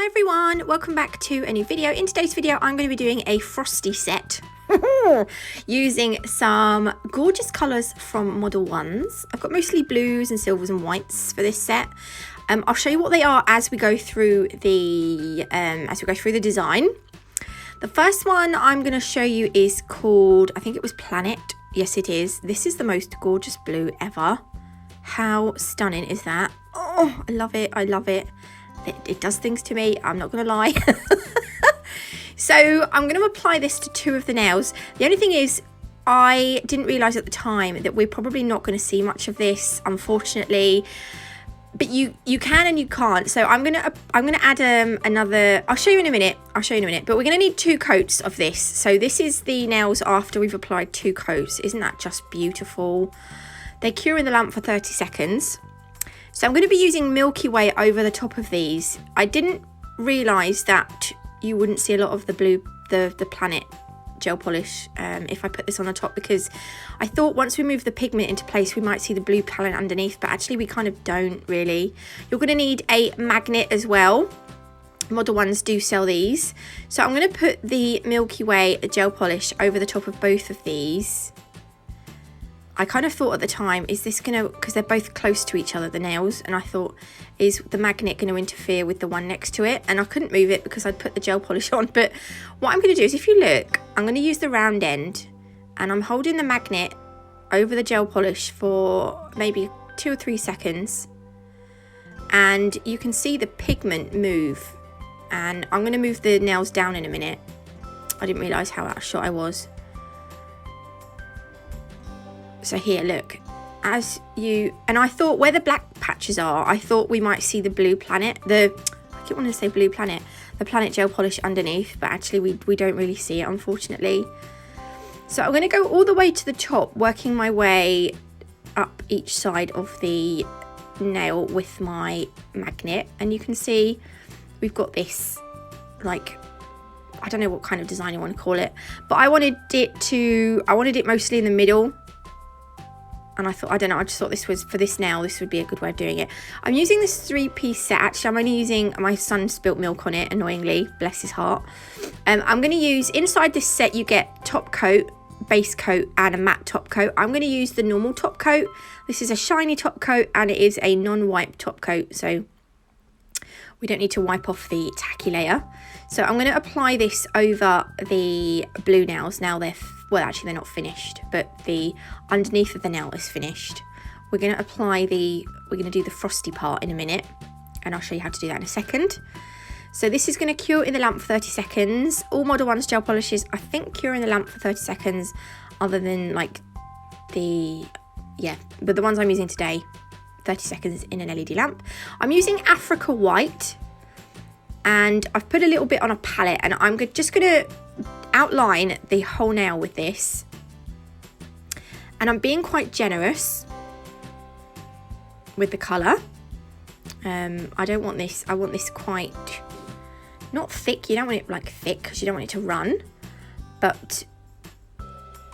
Hi everyone, welcome back to a new video. In today's video I'm going to be doing a frosty set using some gorgeous colours from Modelones. I've got mostly blues and silvers and whites for this set. I'll show you what they are as we go through the design. The first one I'm going to show you is called, I think it was Planet. Yes it is. This is the most gorgeous blue ever. How stunning is that? Oh, I love it. I love it. It does things to me, I'm not gonna lie. So I'm gonna apply this to two of the nails. The only thing is, I didn't realise at the time that we're probably not gonna see much of this, unfortunately. But you can and you can't. So I'm gonna add another. I'll show you in a minute. But we're gonna need 2 coats of this. So this is the nails after we've applied 2 coats. Isn't that just beautiful? They cure in the lamp for 30 seconds. So I'm going to be using Milky Way over the top of these. I didn't realise that you wouldn't see a lot of the blue, the Planet gel polish if I put this on the top, because I thought once we move the pigment into place we might see the blue Planet underneath, but actually we kind of don't really. You're going to need a magnet as well. Modelones do sell these. So I'm going to put the Milky Way gel polish over the top of both of these. I kind of thought at the time, is this going to, because they're both close to each other, the nails, and I thought, is the magnet going to interfere with the one next to it? And I couldn't move it because I'd put the gel polish on. But what I'm going to do is, if you look, I'm going to use the round end, and I'm holding the magnet over the gel polish for maybe 2 or 3 seconds. And you can see the pigment move. And I'm going to move the nails down in a minute. I didn't realise how out of shot I was. So here, look, as you, and I thought where the black patches are, I thought we might see the blue Planet, I keep wanting to say blue Planet, the Planet gel polish underneath, but actually we don't really see it, unfortunately. So I'm going to go all the way to the top, working my way up each side of the nail with my magnet, and you can see we've got this, like, I don't know what kind of design you want to call it, but I wanted it mostly in the middle. And I thought, I don't know, I just thought this was, for this nail, this would be a good way of doing it. I'm using this 3-piece set. Actually, I'm only using, my son spilt milk on it, annoyingly, bless his heart. I'm going to use, inside this set, you get top coat, base coat, and a matte top coat. I'm going to use the normal top coat. This is a shiny top coat, and it is a non-wipe top coat, so we don't need to wipe off the tacky layer. So I'm going to apply this over the blue nails. Now well, actually they're not finished, but the underneath of the nail is finished. We're going to do the frosty part in a minute, and I'll show you how to do that in a second. So this is going to cure in the lamp for 30 seconds. All Modelones gel polishes, I think, cure in the lamp for 30 seconds, other than like but the ones I'm using today, 30 seconds in an LED lamp. I'm using Africa White, and I've put a little bit on a palette, and I'm just going to outline the whole nail with this, and I'm being quite generous with the colour. I don't want this, I want this quite, not thick, you don't want it like thick because you don't want it to run, but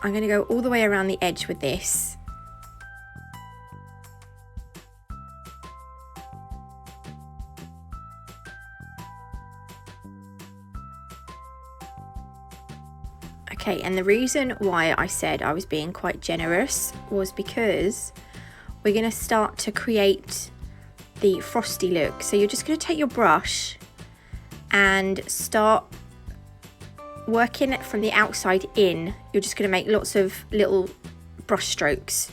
I'm going to go all the way around the edge with this. Okay, and the reason why I said I was being quite generous was because we're going to start to create the frosty look. So you're just going to take your brush and start working it from the outside in. You're just going to make lots of little brush strokes,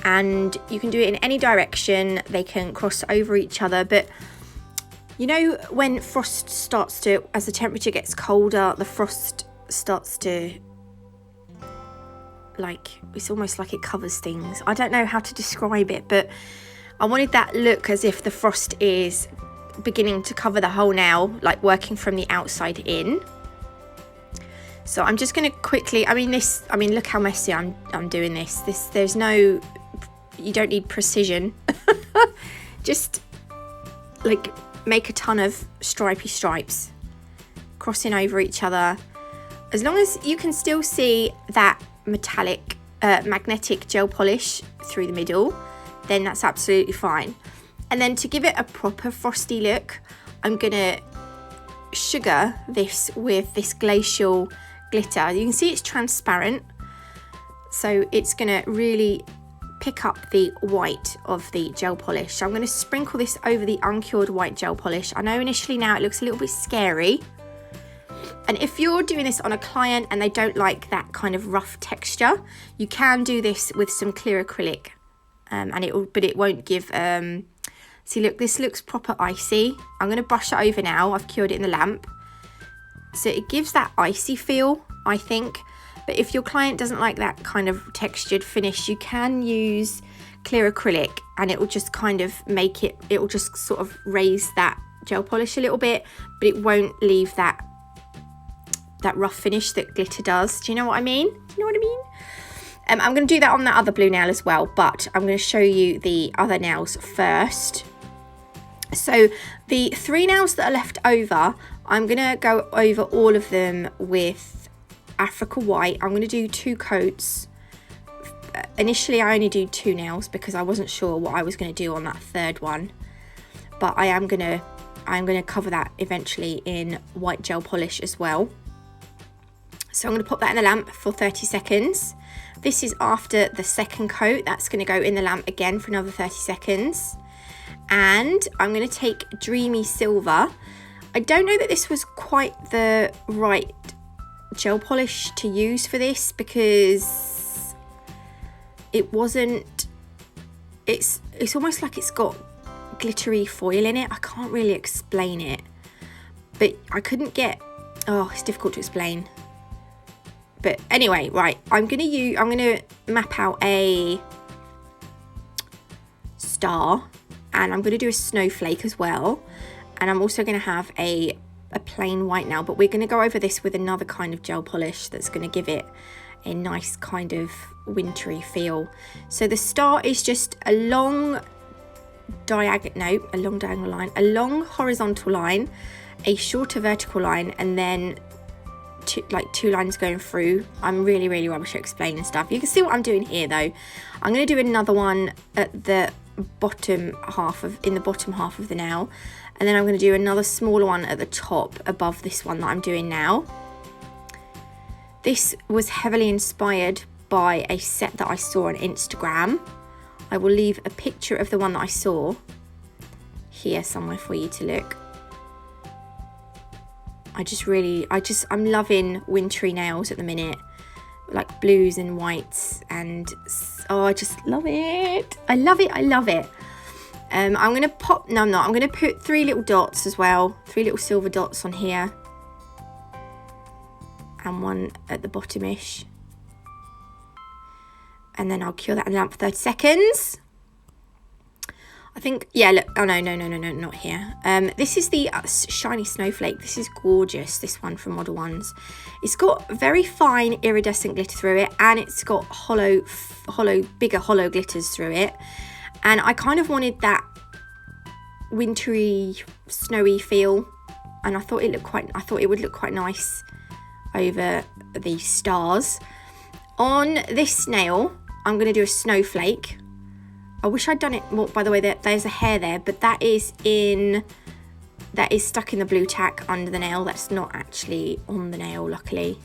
and you can do it in any direction. They can cross over each other, but you know when frost starts to, as the temperature gets colder, the frost starts to, like, it's almost like it covers things. I don't know how to describe it, but I wanted that look as if the frost is beginning to cover the whole nail, like working from the outside in. So I'm just going to quickly, look how messy I'm doing this. There's no, you don't need precision. Just like make a ton of stripy stripes crossing over each other. As long as you can still see that metallic magnetic gel polish through the middle, then that's absolutely fine. And then to give it a proper frosty look, I'm gonna sugar this with this glacial glitter. You can see it's transparent, so it's going to really pick up the white of the gel polish. So I'm going to sprinkle this over the uncured white gel polish. I know initially now it looks a little bit scary, and if you're doing this on a client and they don't like that kind of rough texture, you can do this with some clear acrylic, but it won't give see, look, this looks proper icy. I'm going to brush it over now. I've cured it in the lamp, so it gives that icy feel, I think. But if your client doesn't like that kind of textured finish, you can use clear acrylic, and it will just kind of make it, it will just sort of raise that gel polish a little bit, but it won't leave that rough finish that glitter does. Do you know what I mean? Do you know what I mean? I'm going to do that on that other blue nail as well, but I'm going to show you the other nails first. So the 3 nails that are left over, I'm going to go over all of them with Africa White. I'm going to do 2 coats. Initially I only do 2 nails because I wasn't sure what I was going to do on that 3rd one, but I'm going to cover that eventually in white gel polish as well. So I'm going to pop that in the lamp for 30 seconds. This is after the 2nd coat. That's going to go in the lamp again for another 30 seconds. And I'm going to take Dreamy Silver. I don't know that this was quite the right gel polish to use for this, because it wasn't, it's almost like it's got glittery foil in it. I can't really explain it, but I couldn't get, oh, it's difficult to explain. But anyway, right, I'm gonna map out a star, and I'm gonna do a snowflake as well, and I'm also gonna have a plain white nail, but we're gonna go over this with another kind of gel polish that's gonna give it a nice kind of wintry feel. So the star is just a long diagonal line, a long horizontal line, a shorter vertical line, and then two lines going through. I'm really rubbish at explaining stuff. You can see what I'm doing here though. I'm going to do another one at the bottom half of the nail, and then I'm going to do another smaller one at the top above this one that I'm doing now. This was heavily inspired by a set that I saw on Instagram. I will leave a picture of the one that I saw here somewhere for you to look. I'm loving wintry nails at the minute, like blues and whites, and oh, I just love it. I love it. I'm gonna pop, no I'm not, I'm gonna put 3 little dots as well, 3 little silver dots on here, and one at the bottom-ish, and then I'll cure that in the lamp for 30 seconds. I think, yeah, look, oh no, not here. This is the shiny snowflake. This is gorgeous, this one from Modelones. It's got very fine iridescent glitter through it, and it's got bigger hollow glitters through it. And I kind of wanted that wintry, snowy feel, and I thought it would look quite nice over the stars. On this nail, I'm going to do a snowflake. I wish I'd done it more, by the way, there's a hair there, but that is stuck in the blue tack under the nail. That's not actually on the nail, luckily.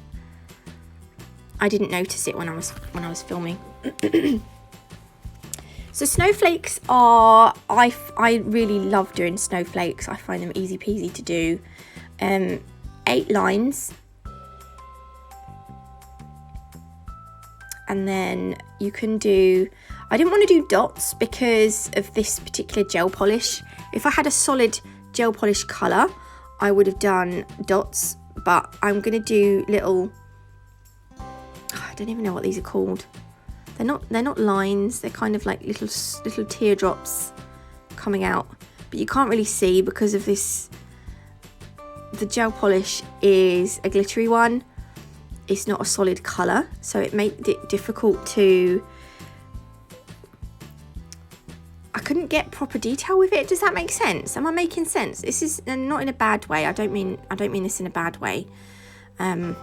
I didn't notice it when I was filming. So snowflakes are, I really love doing snowflakes. I find them easy peasy to do. 8 lines. And then you can do, I didn't want to do dots because of this particular gel polish. If I had a solid gel polish colour, I would have done dots, but I'm going to do little, I don't even know what these are called. They're not lines, they're kind of like little teardrops coming out, but you can't really see because of this, the gel polish is a glittery one. It's not a solid colour, so it made it difficult to, I couldn't get proper detail with it. Does that make sense? Am I making sense? This is not in a bad way. I don't mean this in a bad way. I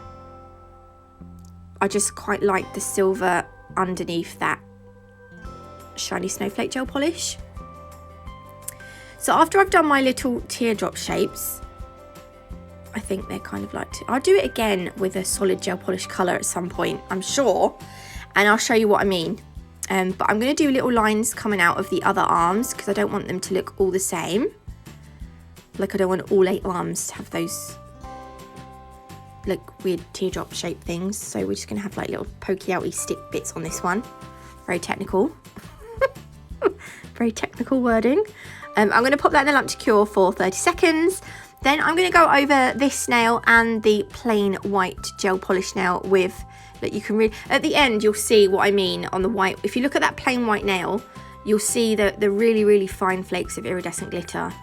just quite like the silver underneath that shiny snowflake gel polish. So after I've done my little teardrop shapes, I think they're kind of like, I'll do it again with a solid gel polish colour at some point, I'm sure. And I'll show you what I mean. But I'm going to do little lines coming out of the other arms because I don't want them to look all the same. Like I don't want all 8 arms to have those like weird teardrop shaped things. So we're just going to have like little pokey outy stick bits on this one. Very technical. Very technical wording. I'm going to pop that in the lamp to cure for 30 seconds. Then I'm going to go over this nail and the plain white gel polish nail with, that you can really, at the end you'll see what I mean on the white. If you look at that plain white nail, you'll see the really, really fine flakes of iridescent glitter.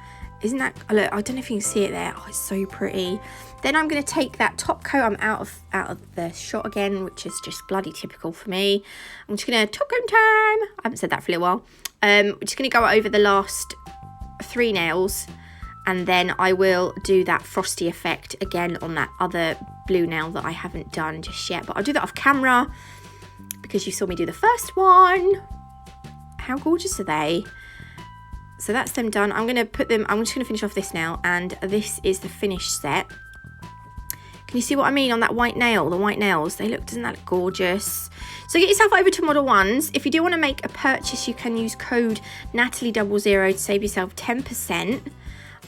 Isn't that, look, I don't know if you can see it there. Oh, it's so pretty. Then I'm going to take that top coat. I'm out of the shot again, which is just bloody typical for me. I'm just going to, top coat time. I haven't said that for a little while. We're just going to go over the last 3 nails. And then I will do that frosty effect again on that other blue nail that I haven't done just yet. But I'll do that off camera because you saw me do the first one. How gorgeous are they? So that's them done. I'm going to put them, I'm just going to finish off this nail. And this is the finished set. Can you see what I mean on that white nail? The white nails, they look, doesn't that look gorgeous? So get yourself over to Modelones. If you do want to make a purchase, you can use code Natalie00 to save yourself 10%.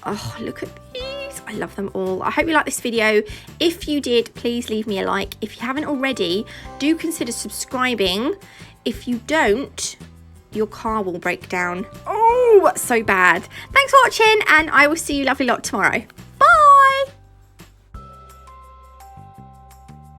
Oh, look at these. I love them all. I hope you liked this video. If you did, please leave me a like. If you haven't already, do consider subscribing. If you don't, your car will break down. Oh, so bad. Thanks for watching, and I will see you lovely lot tomorrow.